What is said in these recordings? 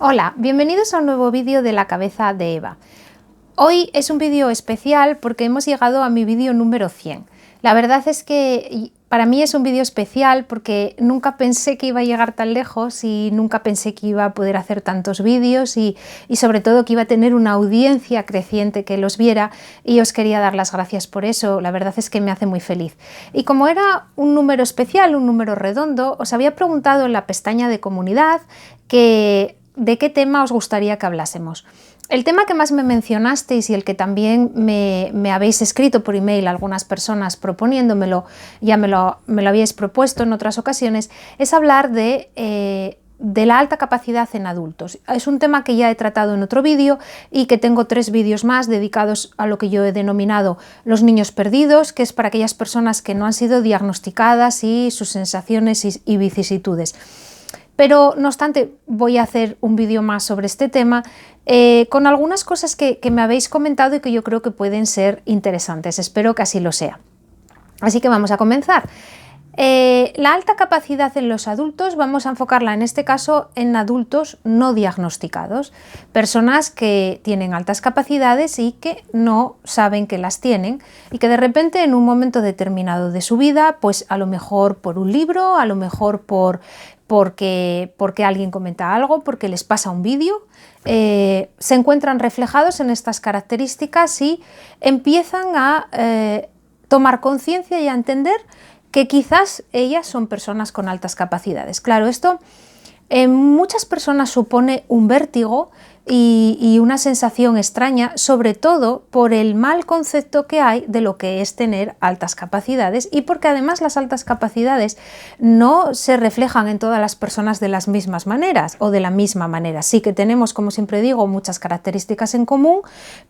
Hola, bienvenidos a un nuevo vídeo de La Cabeza de Eva. Hoy es un vídeo especial porque hemos llegado a mi vídeo número 100. La verdad es que para mí es un vídeo especial porque nunca pensé que iba a llegar tan lejos y nunca pensé que iba a poder hacer tantos vídeos y sobre todo que iba a tener una audiencia creciente que los viera, y os quería dar las gracias por eso. La verdad es que me hace muy feliz. Y como era un número especial, un número redondo, os había preguntado en la pestaña de comunidad de qué tema os gustaría que hablásemos. El tema que más me mencionasteis y el que también me habéis escrito por email algunas personas proponiéndomelo, ya me lo habíais propuesto en otras ocasiones, es hablar de la alta capacidad en adultos. Es un tema que ya he tratado en otro vídeo y que tengo 3 vídeos más dedicados a lo que yo he denominado los niños perdidos, que es para aquellas personas que no han sido diagnosticadas y sus sensaciones y vicisitudes. Pero no obstante, voy a hacer un vídeo más sobre este tema con algunas cosas que me habéis comentado y que yo creo que pueden ser interesantes. Espero que así lo sea. Así que vamos a comenzar. La alta capacidad en los adultos vamos a enfocarla en este caso en adultos no diagnosticados, personas que tienen altas capacidades y que no saben que las tienen y que de repente en un momento determinado de su vida, pues a lo mejor por un libro, a lo mejor porque alguien comenta algo, porque les pasa un vídeo, se encuentran reflejados en estas características y empiezan a tomar conciencia y a entender que quizás ellas son personas con altas capacidades. Claro, esto en muchas personas supone un vértigo y una sensación extraña, sobre todo por el mal concepto que hay de lo que es tener altas capacidades, y porque además las altas capacidades no se reflejan en todas las personas de las mismas maneras o de la misma manera. Sí que tenemos, como siempre digo, muchas características en común,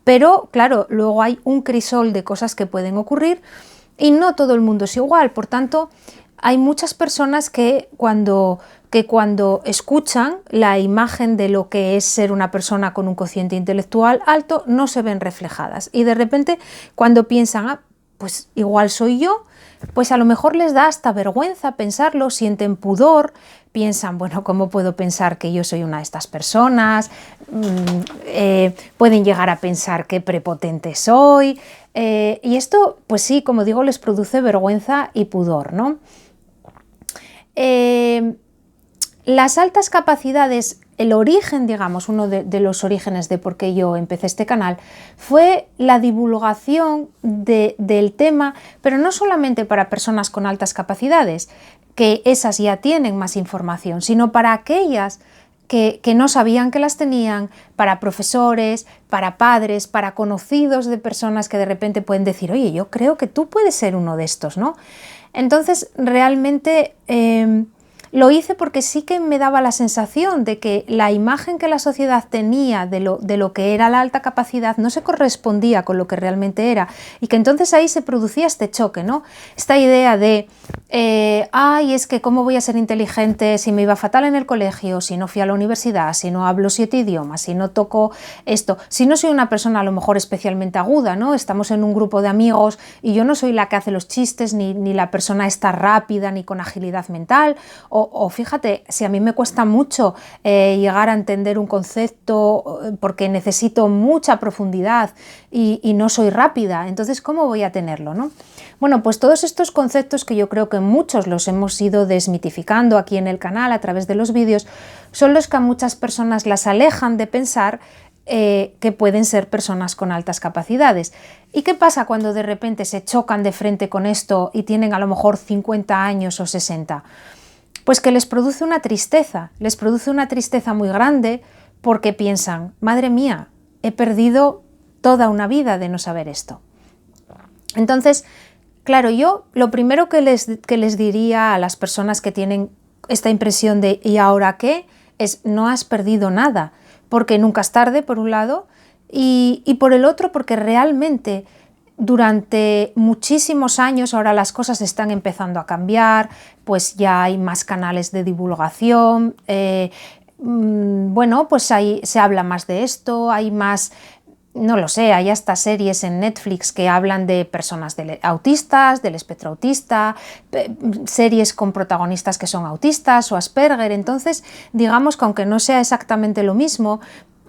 pero claro, luego hay un crisol de cosas que pueden ocurrir y no todo el mundo es igual. Por tanto, hay muchas personas que cuando escuchan la imagen de lo que es ser una persona con un cociente intelectual alto, no se ven reflejadas. Y de repente, cuando piensan, pues igual soy yo, pues a lo mejor les da hasta vergüenza pensarlo, sienten pudor, piensan, bueno, ¿cómo puedo pensar que yo soy una de estas personas? Pueden llegar a pensar qué prepotente soy. Y esto, pues sí, como digo, les produce vergüenza y pudor, ¿no? Las altas capacidades, el origen, digamos, uno de los orígenes de por qué yo empecé este canal, fue la divulgación del tema, pero no solamente para personas con altas capacidades, que esas ya tienen más información, sino para aquellas que no sabían que las tenían, para profesores, para padres, para conocidos de personas que de repente pueden decir, oye, yo creo que tú puedes ser uno de estos, ¿no? Entonces, realmente lo hice porque sí que me daba la sensación de que la imagen que la sociedad tenía de lo que era la alta capacidad no se correspondía con lo que realmente era, y que entonces ahí se producía este choque, ¿no? Esta idea de, ay, es que cómo voy a ser inteligente si me iba fatal en el colegio, si no fui a la universidad, si no hablo 7 idiomas, si no toco esto, si no soy una persona a lo mejor especialmente aguda, ¿no? Estamos en un grupo de amigos y yo no soy la que hace los chistes, ni la persona está rápida, ni con agilidad mental, o fíjate, si a mí me cuesta mucho llegar a entender un concepto porque necesito mucha profundidad y no soy rápida, entonces ¿cómo voy a tenerlo, no? Bueno, pues todos estos conceptos, que yo creo que muchos los hemos ido desmitificando aquí en el canal a través de los vídeos, son los que a muchas personas las alejan de pensar que pueden ser personas con altas capacidades. ¿Y qué pasa cuando de repente se chocan de frente con esto y tienen a lo mejor 50 años o 60? Pues que les produce una tristeza muy grande, porque piensan, madre mía, he perdido toda una vida de no saber esto. Entonces, claro, yo lo primero que les diría a las personas que tienen esta impresión de ¿y ahora qué? Es, no has perdido nada, porque nunca es tarde, por un lado, y por el otro, porque realmente durante muchísimos años, ahora las cosas están empezando a cambiar, pues ya hay más canales de divulgación, bueno, pues se habla más de esto, hay más no lo sé, hay hasta series en Netflix que hablan de personas autistas, del espectro autista, series con protagonistas que son autistas o Asperger. Entonces, digamos que aunque no sea exactamente lo mismo,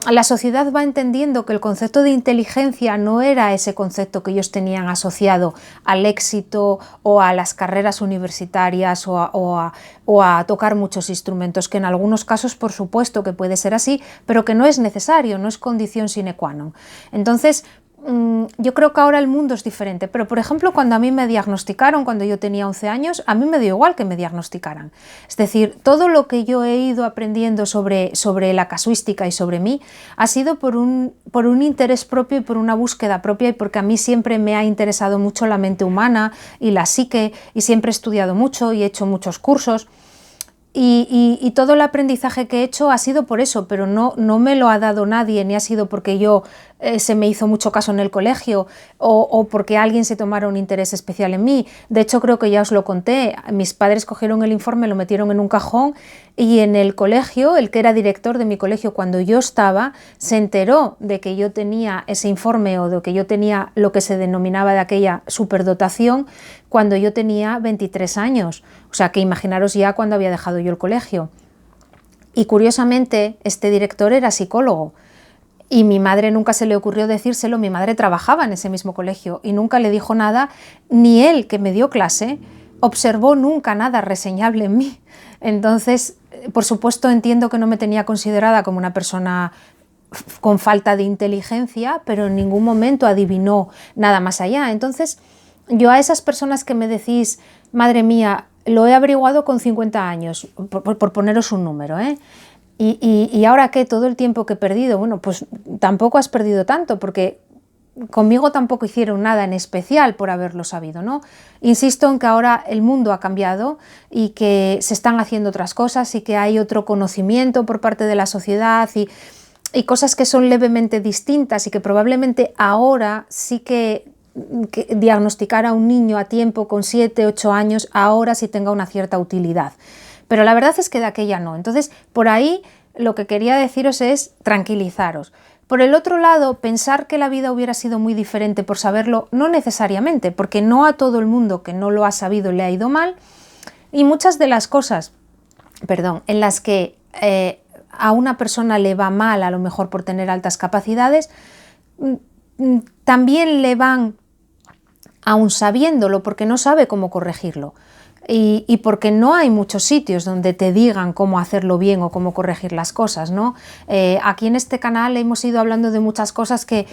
la sociedad va entendiendo que el concepto de inteligencia no era ese concepto que ellos tenían asociado al éxito o a las carreras universitarias o a tocar muchos instrumentos, que en algunos casos por supuesto que puede ser así, pero que no es necesario, no es condición sine qua non. Entonces, yo creo que ahora el mundo es diferente, pero por ejemplo cuando a mí me diagnosticaron, cuando yo tenía 11 años, a mí me dio igual que me diagnosticaran. Es decir, todo lo que yo he ido aprendiendo sobre la casuística y sobre mí ha sido por un interés propio y por una búsqueda propia, y porque a mí siempre me ha interesado mucho la mente humana y la psique, y siempre he estudiado mucho y he hecho muchos cursos. Y todo el aprendizaje que he hecho ha sido por eso, pero no me lo ha dado nadie, ni ha sido porque yo se me hizo mucho caso en el colegio o porque alguien se tomara un interés especial en mí. De hecho, creo que ya os lo conté, mis padres cogieron el informe, lo metieron en un cajón, y en el colegio, el que era director de mi colegio cuando yo estaba, se enteró de que yo tenía ese informe o de que yo tenía lo que se denominaba de aquella superdotación cuando yo tenía 23 años. O sea, que imaginaros ya cuando había dejado yo el colegio. Y curiosamente, este director era psicólogo. Y mi madre nunca se le ocurrió decírselo, mi madre trabajaba en ese mismo colegio y nunca le dijo nada, ni él, que me dio clase, observó nunca nada reseñable en mí. Entonces, por supuesto, entiendo que no me tenía considerada como una persona con falta de inteligencia, pero en ningún momento adivinó nada más allá. Entonces, yo a esas personas que me decís, madre mía, lo he averiguado con 50 años, por poneros un número, ¿eh? Y ahora qué, todo el tiempo que he perdido, bueno, pues tampoco has perdido tanto, porque conmigo tampoco hicieron nada en especial por haberlo sabido, ¿no? Insisto en que ahora el mundo ha cambiado y que se están haciendo otras cosas y que hay otro conocimiento por parte de la sociedad y cosas que son levemente distintas, y que probablemente ahora sí que diagnosticar a un niño a tiempo con 7, 8 años, ahora sí tenga una cierta utilidad. Pero la verdad es que de aquella no. Entonces, por ahí lo que quería deciros es tranquilizaros. Por el otro lado, pensar que la vida hubiera sido muy diferente por saberlo, no necesariamente, porque no a todo el mundo que no lo ha sabido le ha ido mal, y muchas de las cosas, en las que a una persona le va mal, a lo mejor por tener altas capacidades, también le van aún sabiéndolo, porque no sabe cómo corregirlo. Y porque no hay muchos sitios donde te digan cómo hacerlo bien o cómo corregir las cosas, ¿no? Aquí en este canal hemos ido hablando de muchas cosas que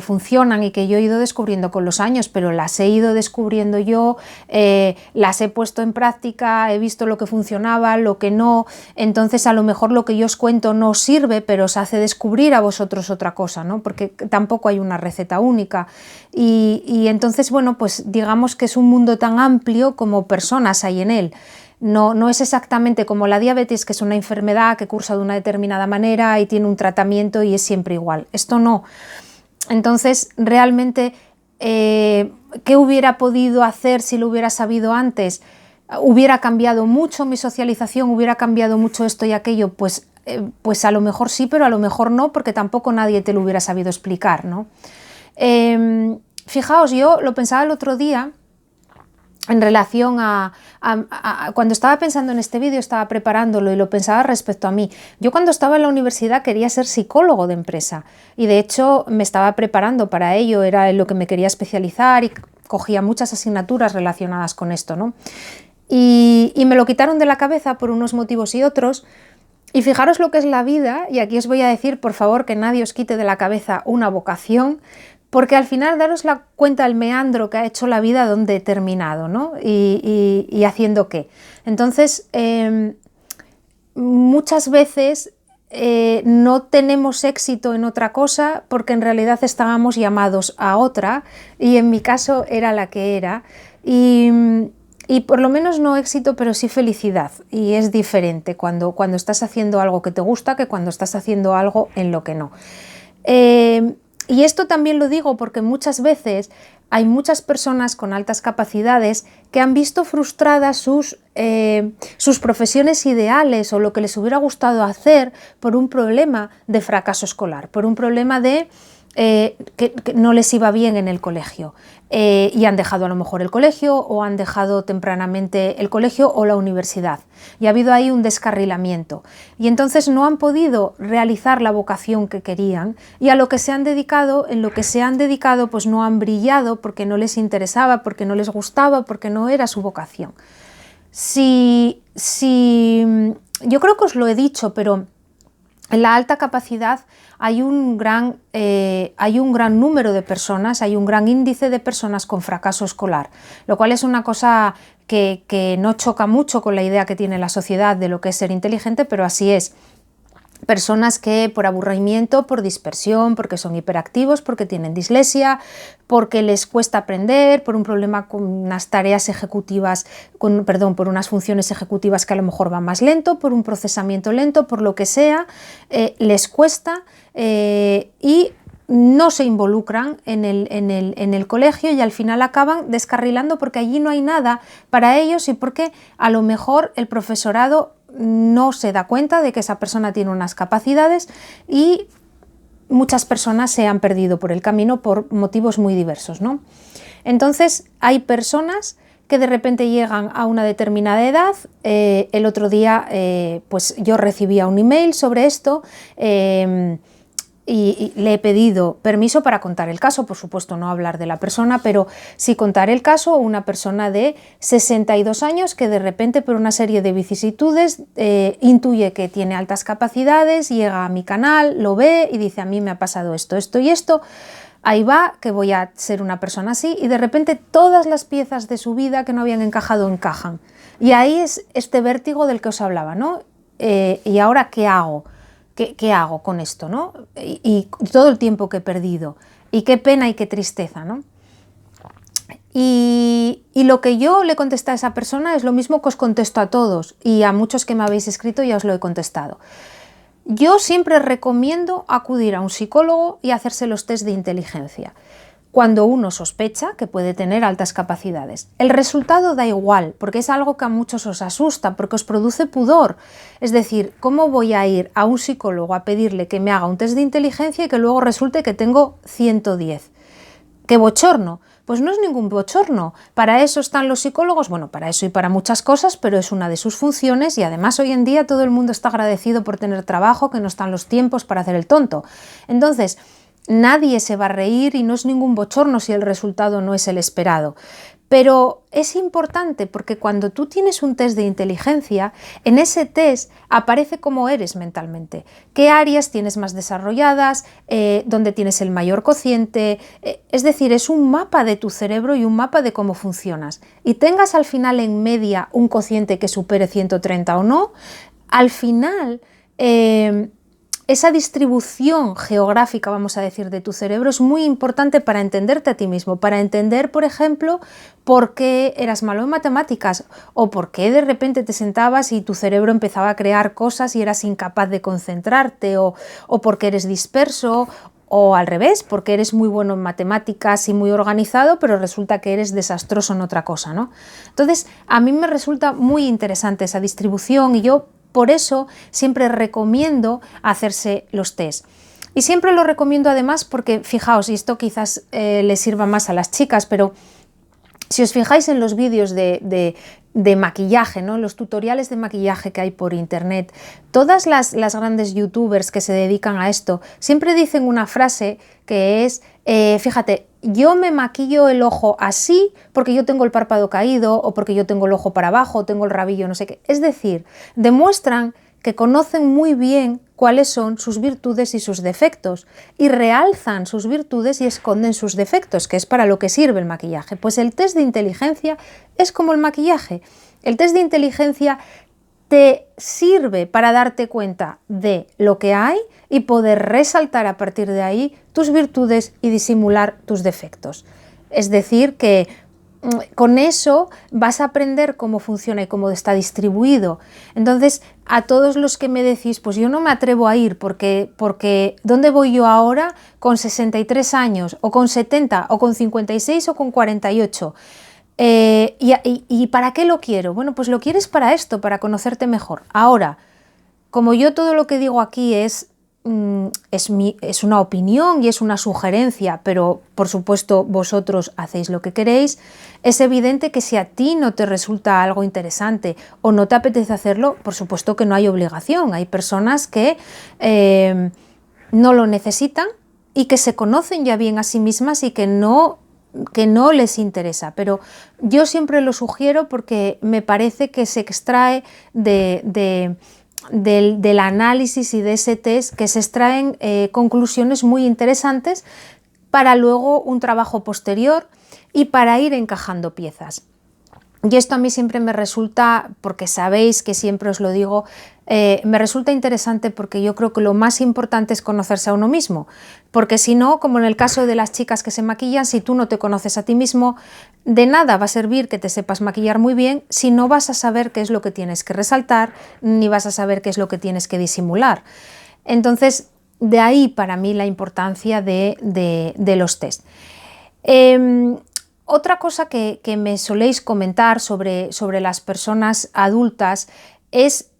funcionan y que yo he ido descubriendo con los años, pero las he ido descubriendo yo, las he puesto en práctica, he visto lo que funcionaba, lo que no. Entonces a lo mejor lo que yo os cuento no os sirve, pero os hace descubrir a vosotros otra cosa, ¿no? Porque tampoco hay una receta única. Y entonces, bueno, pues digamos que es un mundo tan amplio como personas hay en él. No es exactamente como la diabetes, que es una enfermedad que cursa de una determinada manera y tiene un tratamiento y es siempre igual. Esto no. Entonces, realmente, ¿qué hubiera podido hacer si lo hubiera sabido antes? ¿Hubiera cambiado mucho mi socialización? ¿Hubiera cambiado mucho esto y aquello? Pues a lo mejor sí, pero a lo mejor no, porque tampoco nadie te lo hubiera sabido explicar, ¿no? Fijaos, yo lo pensaba el otro día en relación a cuando estaba pensando en este vídeo, estaba preparándolo y lo pensaba respecto a mí. Yo cuando estaba en la universidad quería ser psicólogo de empresa y de hecho me estaba preparando para ello, era en lo que me quería especializar y cogía muchas asignaturas relacionadas con esto, ¿no? Y me lo quitaron de la cabeza por unos motivos y otros. Y fijaros lo que es la vida, y aquí os voy a decir, por favor, que nadie os quite de la cabeza una vocación, porque al final daros la cuenta del meandro que ha hecho la vida donde he terminado, ¿no? Y haciendo qué. Entonces, muchas veces no tenemos éxito en otra cosa porque en realidad estábamos llamados a otra, y en mi caso era la que era, y por lo menos no éxito, pero sí felicidad, y es diferente cuando estás haciendo algo que te gusta que cuando estás haciendo algo en lo que no. Y esto también lo digo porque muchas veces hay muchas personas con altas capacidades que han visto frustradas sus profesiones ideales o lo que les hubiera gustado hacer por un problema de fracaso escolar, por un problema de que no les iba bien en el colegio y han dejado a lo mejor el colegio o han dejado tempranamente el colegio o la universidad y ha habido ahí un descarrilamiento y entonces no han podido realizar la vocación que querían y a lo que se han dedicado, en lo que se han dedicado pues no han brillado porque no les interesaba, porque no les gustaba, porque no era su vocación. Yo creo que os lo he dicho, pero en la alta capacidad hay un gran número de personas, hay un gran índice de personas con fracaso escolar, lo cual es una cosa que no choca mucho con la idea que tiene la sociedad de lo que es ser inteligente, pero así es. Personas que por aburrimiento, por dispersión, porque son hiperactivos, porque tienen dislexia, porque les cuesta aprender, por un problema con unas tareas ejecutivas, por unas funciones ejecutivas que a lo mejor van más lento, por un procesamiento lento, por lo que sea, les cuesta y no se involucran en el colegio y al final acaban descarrilando porque allí no hay nada para ellos y porque a lo mejor el profesorado no se da cuenta de que esa persona tiene unas capacidades y muchas personas se han perdido por el camino por motivos muy diversos, ¿no? Entonces hay personas que de repente llegan a una determinada edad. El otro día pues yo recibía un email sobre esto y le he pedido permiso para contar el caso, por supuesto no hablar de la persona, pero sí contar el caso, una persona de 62 años que de repente por una serie de vicisitudes intuye que tiene altas capacidades, llega a mi canal, lo ve y dice a mí me ha pasado esto, esto y esto, ahí va, que voy a ser una persona así y de repente todas las piezas de su vida que no habían encajado encajan. Y ahí es este vértigo del que os hablaba, ¿no? ¿Y ahora qué hago? ¿Qué hago con esto, ¿no? Y todo el tiempo que he perdido, y qué pena y qué tristeza, ¿no? Y lo que yo le contesté a esa persona es lo mismo que os contesto a todos, y a muchos que me habéis escrito ya os lo he contestado. Yo siempre recomiendo acudir a un psicólogo y hacerse los test de inteligencia cuando uno sospecha que puede tener altas capacidades. El resultado da igual, porque es algo que a muchos os asusta, porque os produce pudor. Es decir, ¿cómo voy a ir a un psicólogo a pedirle que me haga un test de inteligencia y que luego resulte que tengo 110? ¡Qué bochorno! Pues no es ningún bochorno. Para eso están los psicólogos, bueno, para eso y para muchas cosas, pero es una de sus funciones y además hoy en día todo el mundo está agradecido por tener trabajo, que no están los tiempos para hacer el tonto. Entonces, nadie se va a reír y no es ningún bochorno si el resultado no es el esperado. Pero es importante porque cuando tú tienes un test de inteligencia, en ese test aparece cómo eres mentalmente, qué áreas tienes más desarrolladas, dónde tienes el mayor cociente, es decir, es un mapa de tu cerebro y un mapa de cómo funcionas. Y tengas al final en media un cociente que supere 130 o no, al final esa distribución geográfica, vamos a decir, de tu cerebro es muy importante para entenderte a ti mismo, para entender, por ejemplo, por qué eras malo en matemáticas o por qué de repente te sentabas y tu cerebro empezaba a crear cosas y eras incapaz de concentrarte o porque eres disperso o al revés, porque eres muy bueno en matemáticas y muy organizado, pero resulta que eres desastroso en otra cosa, ¿no? Entonces, a mí me resulta muy interesante esa distribución y yo por eso siempre recomiendo hacerse los test. Y siempre lo recomiendo además porque, fijaos, y esto quizás les sirva más a las chicas, pero si os fijáis en los vídeos de maquillaje, ¿no? Los tutoriales de maquillaje que hay por internet, todas las grandes youtubers que se dedican a esto siempre dicen una frase que es, fíjate, yo me maquillo el ojo así porque yo tengo el párpado caído o porque yo tengo el ojo para abajo, tengo el rabillo, no sé qué. Es decir, demuestran que conocen muy bien cuáles son sus virtudes y sus defectos y realzan sus virtudes y esconden sus defectos, que es para lo que sirve el maquillaje. Pues el test de inteligencia es como el maquillaje. El test de inteligencia te sirve para darte cuenta de lo que hay y poder resaltar a partir de ahí tus virtudes y disimular tus defectos. Es decir, que con eso vas a aprender cómo funciona y cómo está distribuido. Entonces, a todos los que me decís, pues yo no me atrevo a ir porque ¿dónde voy yo ahora con 63 años o con 70 o con 56 o con 48? ¿Y para qué lo quiero? Bueno, pues lo quieres para esto, para conocerte mejor. Ahora, como yo todo lo que digo aquí es una opinión y es una sugerencia, pero por supuesto vosotros hacéis lo que queréis, es evidente que si a ti no te resulta algo interesante o no te apetece hacerlo, por supuesto que no hay obligación. Hay personas que no lo necesitan y que se conocen ya bien a sí mismas y que no les interesa, pero yo siempre lo sugiero porque me parece que se extrae del análisis y de ese test, que se extraen conclusiones muy interesantes para luego un trabajo posterior y para ir encajando piezas. Y esto a mí siempre me resulta, porque sabéis que siempre os lo digo, me resulta interesante porque yo creo que lo más importante es conocerse a uno mismo, porque si no, como en el caso de las chicas que se maquillan, si tú no te conoces a ti mismo, de nada va a servir que te sepas maquillar muy bien si no vas a saber qué es lo que tienes que resaltar, ni vas a saber qué es lo que tienes que disimular. Entonces, de ahí para mí la importancia de los test. Otra cosa que me soléis comentar sobre las personas adultas es,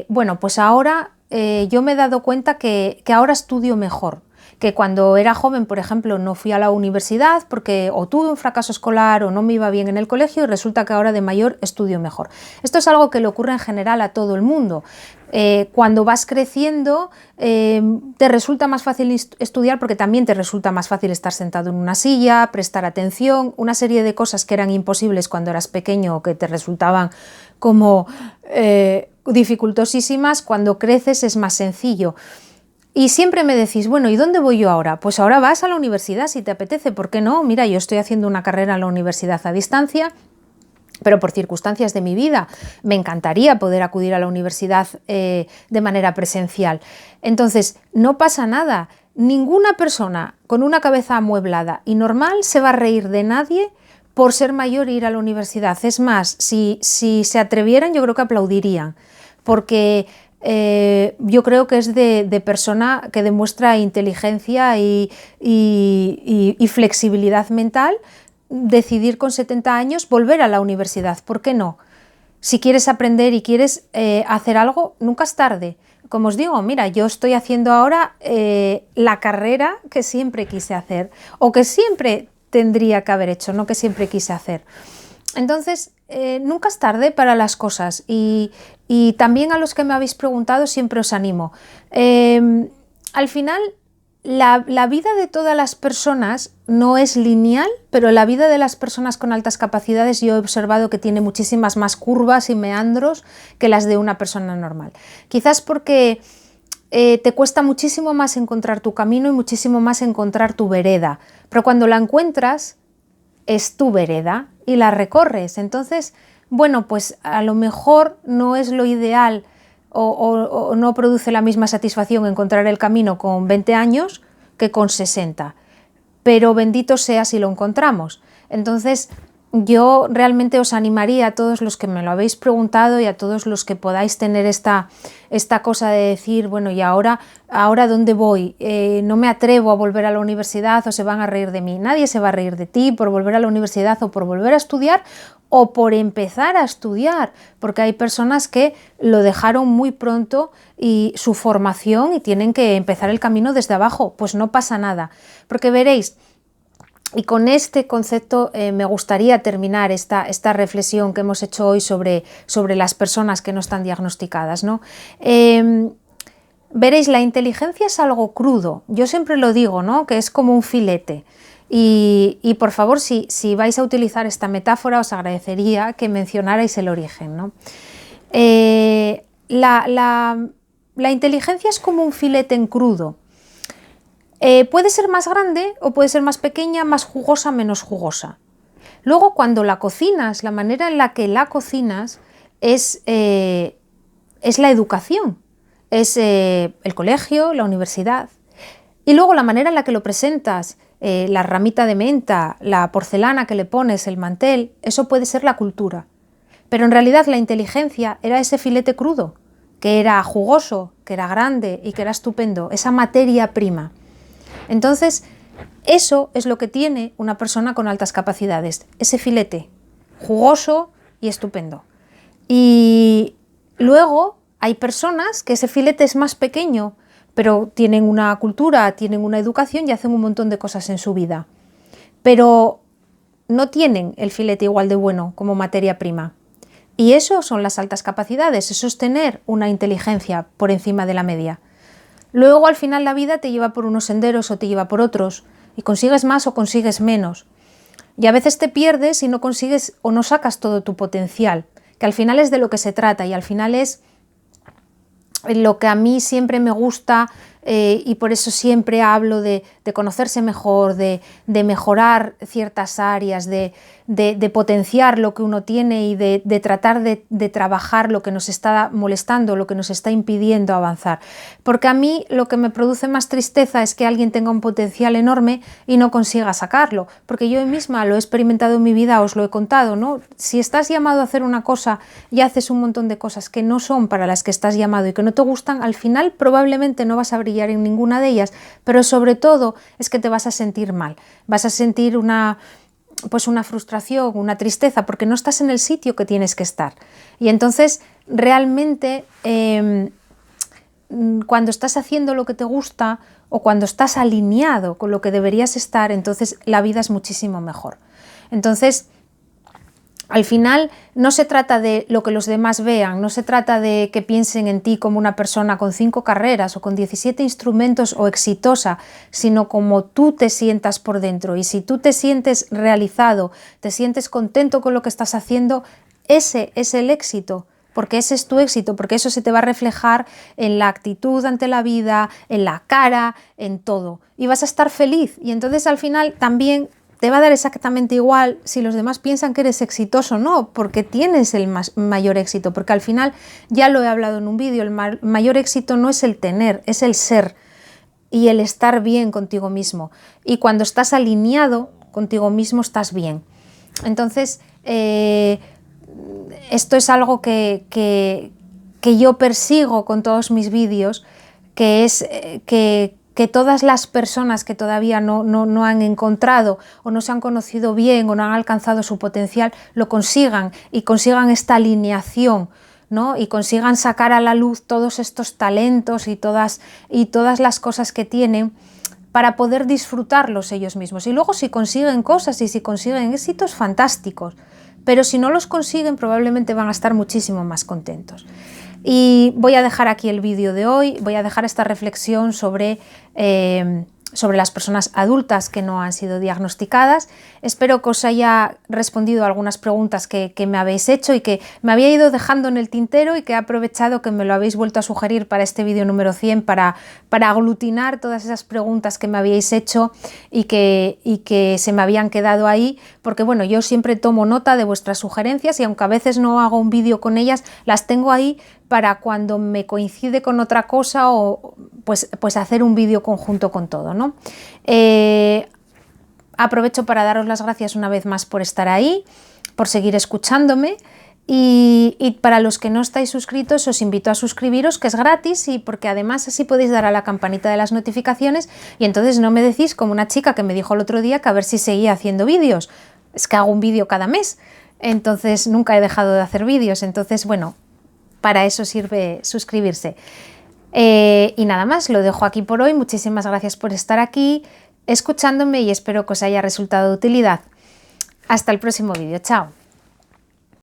bueno, pues ahora yo me he dado cuenta que ahora estudio mejor, que cuando era joven, por ejemplo, no fui a la universidad porque o tuve un fracaso escolar o no me iba bien en el colegio y resulta que ahora de mayor estudio mejor. Esto es algo que le ocurre en general a todo el mundo. Cuando vas creciendo te resulta más fácil estudiar porque también te resulta más fácil estar sentado en una silla, prestar atención, una serie de cosas que eran imposibles cuando eras pequeño o que te resultaban como dificultosísimas, cuando creces es más sencillo. Y siempre me decís, bueno, ¿y dónde voy yo ahora? Pues ahora vas a la universidad si te apetece, ¿por qué no? Mira, yo estoy haciendo una carrera en la universidad a distancia, pero por circunstancias de mi vida me encantaría poder acudir a la universidad de manera presencial. Entonces, no pasa nada. Ninguna persona con una cabeza amueblada y normal se va a reír de nadie por ser mayor e ir a la universidad. Es más, si se atrevieran, yo creo que aplaudirían, porque yo creo que es de persona que demuestra inteligencia y flexibilidad mental decidir con 70 años volver a la universidad. ¿Por qué no? Si quieres aprender y quieres hacer algo, nunca es tarde. Como os digo, mira, yo estoy haciendo ahora la carrera que siempre quise hacer o que siempre tendría que haber hecho, no que siempre quise hacer. Entonces, nunca es tarde para las cosas y también a los que me habéis preguntado siempre os animo. Al final, la vida de todas las personas no es lineal, pero la vida de las personas con altas capacidades yo he observado que tiene muchísimas más curvas y meandros que las de una persona normal. Quizás porque te cuesta muchísimo más encontrar tu camino y muchísimo más encontrar tu vereda, pero cuando la encuentras es tu vereda y la recorres. Entonces, bueno, pues a lo mejor no es lo ideal o no produce la misma satisfacción encontrar el camino con 20 años que con 60, pero bendito sea si lo encontramos. Entonces, yo realmente os animaría a todos los que me lo habéis preguntado y a todos los que podáis tener esta cosa de decir, bueno, ¿y ahora dónde voy? No me atrevo a volver a la universidad o se van a reír de mí. Nadie se va a reír de ti por volver a la universidad o por volver a estudiar o por empezar a estudiar, porque hay personas que lo dejaron muy pronto y su formación y tienen que empezar el camino desde abajo. Pues no pasa nada, porque veréis. Y con este concepto me gustaría terminar esta reflexión que hemos hecho hoy sobre las personas que no están diagnosticadas, ¿no? Veréis, la inteligencia es algo crudo. Yo siempre lo digo, ¿no? Que es como un filete. Y por favor, si vais a utilizar esta metáfora, os agradecería que mencionarais el origen, ¿no? La inteligencia es como un filete en crudo. Puede ser más grande o puede ser más pequeña, más jugosa, menos jugosa. Luego, cuando la cocinas, la manera en la que la cocinas es la educación, es el colegio, la universidad. Y luego la manera en la que lo presentas la ramita de menta, la porcelana que le pones, el mantel, eso puede ser la cultura. Pero en realidad la inteligencia era ese filete crudo, que era jugoso, que era grande y que era estupendo, esa materia prima. Entonces, eso es lo que tiene una persona con altas capacidades, ese filete jugoso y estupendo. Y luego hay personas que ese filete es más pequeño, pero tienen una cultura, tienen una educación y hacen un montón de cosas en su vida. Pero no tienen el filete igual de bueno como materia prima. Y eso son las altas capacidades, eso es tener una inteligencia por encima de la media. Luego al final la vida te lleva por unos senderos o te lleva por otros, y consigues más o consigues menos. Y a veces te pierdes y no consigues o no sacas todo tu potencial, que al final es de lo que se trata y al final es lo que a mí siempre me gusta y por eso siempre hablo de conocerse mejor, de mejorar ciertas áreas, de potenciar lo que uno tiene y de tratar de trabajar lo que nos está molestando, lo que nos está impidiendo avanzar. Porque a mí lo que me produce más tristeza es que alguien tenga un potencial enorme y no consiga sacarlo, porque yo misma lo he experimentado en mi vida, os lo he contado, ¿no? Si estás llamado a hacer una cosa y haces un montón de cosas que no son para las que estás llamado y que no te gustan, al final probablemente no vas a brillar en ninguna de ellas, pero sobre todo es que te vas a sentir mal, vas a sentir una frustración, una tristeza, porque no estás en el sitio que tienes que estar. Y entonces realmente cuando estás haciendo lo que te gusta o cuando estás alineado con lo que deberías estar, entonces la vida es muchísimo mejor. Entonces, al final no se trata de lo que los demás vean, no se trata de que piensen en ti como una persona con 5 carreras o con 17 instrumentos o exitosa, sino como tú te sientas por dentro. Y si tú te sientes realizado, te sientes contento con lo que estás haciendo, ese es el éxito, porque ese es tu éxito, porque eso se te va a reflejar en la actitud ante la vida, en la cara, en todo. Y vas a estar feliz y entonces al final también te va a dar exactamente igual si los demás piensan que eres exitoso o no, porque tienes el mayor éxito, porque al final, ya lo he hablado en un vídeo, el mayor éxito no es el tener, es el ser y el estar bien contigo mismo. Y cuando estás alineado contigo mismo, estás bien. Entonces, esto es algo que yo persigo con todos mis vídeos, que es que todas las personas que todavía no han encontrado o no se han conocido bien o no han alcanzado su potencial, lo consigan y consigan esta alineación, ¿no? Y consigan sacar a la luz todos estos talentos y todas las cosas que tienen para poder disfrutarlos ellos mismos. Y luego si consiguen cosas y si consiguen éxitos, fantásticos. Pero si no los consiguen, probablemente van a estar muchísimo más contentos. Y voy a dejar aquí el vídeo de hoy, voy a dejar esta reflexión sobre las personas adultas que no han sido diagnosticadas. Espero que os haya respondido a algunas preguntas que me habéis hecho y que me había ido dejando en el tintero y que he aprovechado que me lo habéis vuelto a sugerir para este vídeo número 100 para aglutinar todas esas preguntas que me habíais hecho y que se me habían quedado ahí, porque bueno, yo siempre tomo nota de vuestras sugerencias y aunque a veces no hago un vídeo con ellas, las tengo ahí para cuando me coincide con otra cosa o pues hacer un vídeo conjunto con todo, ¿no? Aprovecho para daros las gracias una vez más por estar ahí, por seguir escuchándome y para los que no estáis suscritos os invito a suscribiros, que es gratis y porque además así podéis dar a la campanita de las notificaciones y entonces no me decís como una chica que me dijo el otro día que a ver si seguía haciendo vídeos. Es que hago un vídeo cada mes, entonces nunca he dejado de hacer vídeos, entonces bueno, para eso sirve suscribirse. Y nada más, lo dejo aquí por hoy. Muchísimas gracias por estar aquí, escuchándome y espero que os haya resultado de utilidad. Hasta el próximo vídeo. Chao.